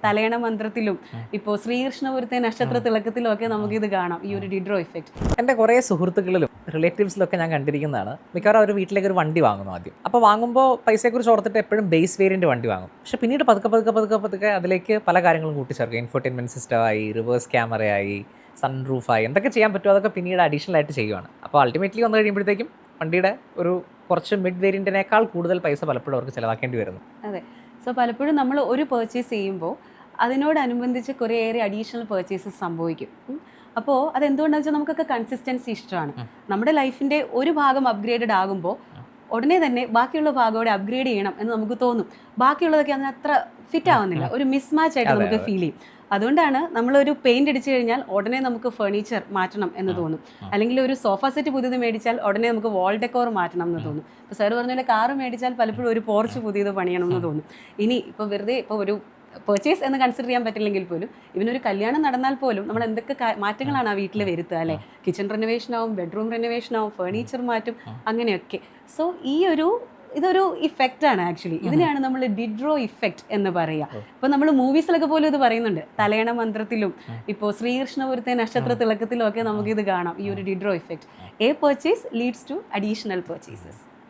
തലയണ മന്ത്രത്തിലും ഇപ്പോൾ ശ്രീകൃഷ്ണപുരത്തെ നക്ഷത്ര തിളക്കത്തിലും ഒക്കെ നമുക്കിത് കാണാം, ഈ ഒരു ഡിഡ്രോ ഇഫക്റ്റ്. എൻ്റെ കുറേ സുഹൃത്തുക്കളിലും റിലേറ്റീവ്സിലൊക്കെ ഞാൻ കണ്ടിരിക്കുന്നതാണ്, മിക്കവാറും അവർ വീട്ടിലേക്ക് ഒരു വണ്ടി വാങ്ങുന്നു ആദ്യം. അപ്പോൾ വാങ്ങുമ്പോൾ പൈസയെക്കുറിച്ച് ഓർത്തിട്ട് എപ്പോഴും ബേസ് വേരിയൻ്റ് വണ്ടി വാങ്ങും. പക്ഷേ പിന്നീട് പതുക്കെ അതിലേക്ക് പല കാര്യങ്ങളും കൂട്ടിച്ചേർക്കും. ഇൻഫോർടൈൻമെൻറ്റ് സിസ്റ്റമായി, റിവേഴ്സ് ക്യാമറയായി, സൺറൂഫായി, എന്തൊക്കെ ചെയ്യാൻ പറ്റുമോ അതൊക്കെ പിന്നീട് അഡീഷണൽ ആയിട്ട് ചെയ്യുവാണ്. അപ്പോൾ അൾട്ടിമേറ്റ്ലി വന്നു കഴിയുമ്പോഴത്തേക്കും വണ്ടിയുടെ ഒരു കുറച്ച് മിഡ് വേരിയൻറ്റിനേക്കാൾ കൂടുതൽ പൈസ പലപ്പോഴും അവർക്ക് ചിലവാക്കേണ്ടി വരുന്നു. അതെ. സോ പലപ്പോഴും നമ്മൾ ഒരു പർച്ചേസ് ചെയ്യുമ്പോൾ അതിനോടനുബന്ധിച്ച് കുറേയേറെ അഡീഷണൽ പർച്ചേസസ് സംഭവിക്കും. അപ്പോൾ അതെന്തുകൊണ്ടാണെന്ന് വെച്ചാൽ നമുക്കൊക്കെ കൺസിസ്റ്റൻസി ഇഷ്ടമാണ്. നമ്മുടെ ലൈഫിൻ്റെ ഒരു ഭാഗം അപ്ഗ്രേഡഡ് ആകുമ്പോൾ ഉടനെ തന്നെ ബാക്കിയുള്ള ഭാഗത്തോടെ അപ്ഗ്രേഡ് ചെയ്യണം എന്ന് നമുക്ക് തോന്നും. ബാക്കിയുള്ളതൊക്കെ അതിന് അത്ര ഫിറ്റ് ആവുന്നില്ല, ഒരു മിസ്മാച്ച് ആയിട്ട് നമുക്ക് ഫീൽ ചെയ്യും. അതുകൊണ്ടാണ് നമ്മളൊരു പെയിന്റ് അടിച്ചു കഴിഞ്ഞാൽ ഉടനെ നമുക്ക് ഫർണിച്ചർ മാറ്റണം എന്ന് തോന്നും. അല്ലെങ്കിൽ ഒരു സോഫ സെറ്റ് പുതിയത് മേടിച്ചാൽ ഉടനെ നമുക്ക് വാൾ ഡെക്കോർ മാറ്റണം എന്ന് തോന്നും. ഇപ്പോൾ സാർ പറഞ്ഞ പോലെ കാറ് മേടിച്ചാൽ പലപ്പോഴും ഒരു പോർച്ച് പുതിയത് പണിയണം എന്ന് തോന്നും. ഇനി ഇപ്പോൾ വെറുതെ ഇപ്പോൾ ഒരു പർച്ചേസ് എന്ന് കൺസിഡർ ചെയ്യാൻ പറ്റില്ലെങ്കിൽ പോലും ഇവനൊരു കല്യാണം നടന്നാൽ പോലും നമ്മൾ എന്തൊക്കെ മാറ്റങ്ങളാണ് ആ വീട്ടിൽ വരുത്തുക അല്ലേ? കിച്ചൺ റെനോവേഷൻ ആവും, ബെഡ്റൂം റെനോവേഷൻ ആവും, ഫർണിച്ചർ മാറ്റും, അങ്ങനെയൊക്കെ. സോ ഇതൊരു ഇഫക്റ്റാണ് ആക്ച്വലി. ഇതിനെയാണ് നമ്മൾ ഡിഡ്രോ ഇഫക്റ്റ് എന്ന് പറയുക. ഇപ്പോൾ നമ്മൾ മൂവീസിലൊക്കെ പോലും ഇത് പറയുന്നുണ്ട്, തലയണ മന്ത്രത്തിലും ഇപ്പോൾ ശ്രീകൃഷ്ണപുരത്തെ നക്ഷത്ര തിളക്കത്തിലും ഒക്കെ നമുക്കിത് കാണാം, ഈ ഒരു Diderot effect. A purchase leads to additional purchases.